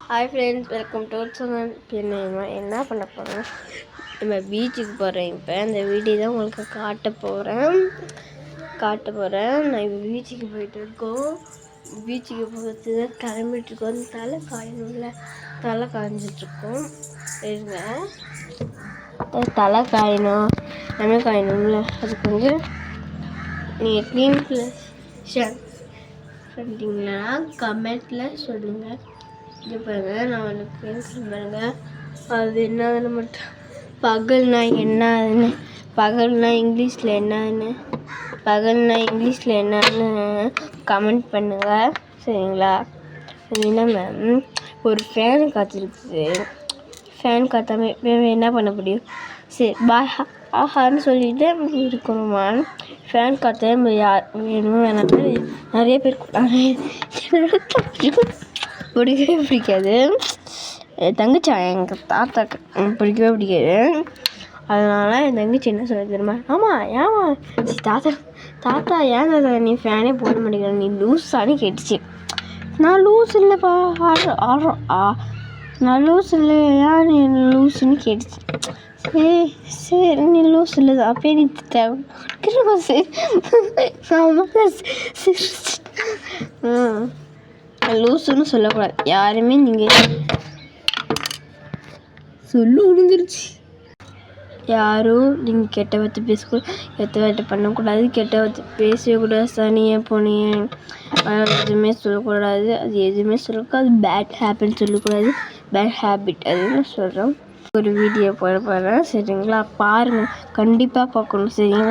Hi friends, welcome to channel. என்ன பண்ண போகிறோம்? நம்ம பீச்சுக்கு போகிறேன். இப்போ அந்த வீடியோ தான் உங்களுக்கு காட்ட போகிறேன். நான் இப்போ பீச்சுக்கு போயிட்டு இருக்கோம். பீச்சுக்கு போகிறது கிளம்பிட்டுருக்கோம். தலை காய்ஞ்சிட்ருக்கோம். இருங்க, தலை காயணும், நம்ம காயணும்ல. அதுக்கு வந்து நீங்கள் க்ளீன் ப்ளஸ் ஷேர் பண்ணிட்டீங்கன்னா கமெண்ட்டில் சொல்லுங்கள். இது பாருங்கள், நான் உனக்கு பாருங்கள். அது என்னதுன்னு மட்டும் பகல்னா என்னதுன்னு, பகல்னா இங்கிலீஷில் என்னன்னு கமெண்ட் பண்ணுங்கள், சரிங்களா? என்ன மேம், ஒரு ஃபேன் காத்திருக்குது. ஃபேன் காத்தாம என்ன பண்ண முடியும்? சரி, பாய் ஆஹான்னு சொல்லிட்டு இருக்கணுமா? ஃபேன் காற்ற யார் வேணும் வேணாம் நிறைய பேர் பிடிக்கவே பிடிக்காது. தங்கச்சி எங்கள் தாத்தாக்கு பிடிக்கவே பிடிக்காது. அதனால் என் தங்கச்சி என்ன சொல்ல தெரியுமா? ஆமாம் தாத்தா ஏன் தாத்தா நீ ஃபேனே போட மாட்டேங்கிற, நீ லூஸானு கேட்டுச்சு. நான் லூஸ் இல்லைப்பா, நான் லூஸ் இல்லை, ஏன் நீ லூஸுன்னு கேட்டுச்சு. சரி நீ லூஸ் இல்லை அப்பயே நீ லூஸுன்னு சொல்லக்கூடாது யாருமே. நீங்கள் விழுந்துருச்சு. யாரும் நீங்கள் கெட்ட வார்த்தை பேசக்கூடாது, கெட்ட வார்த்தை பண்ணக்கூடாது, கெட்ட வார்த்தை பேசவே கூடாது. சனியை பொனியை எதுவுமே சொல்லக்கூடாது. அது எதுவுமே சொல்லக்கூடாது. பேட் ஹேபிட்னு சொல்லக்கூடாது. பேட் ஹேபிட் அதுன்னு சொல்கிறோம். ஒரு வீடியோ போட போகிறேன், சரிங்களா? பாருங்கள், கண்டிப்பாக பார்க்கணும், சரிங்களா?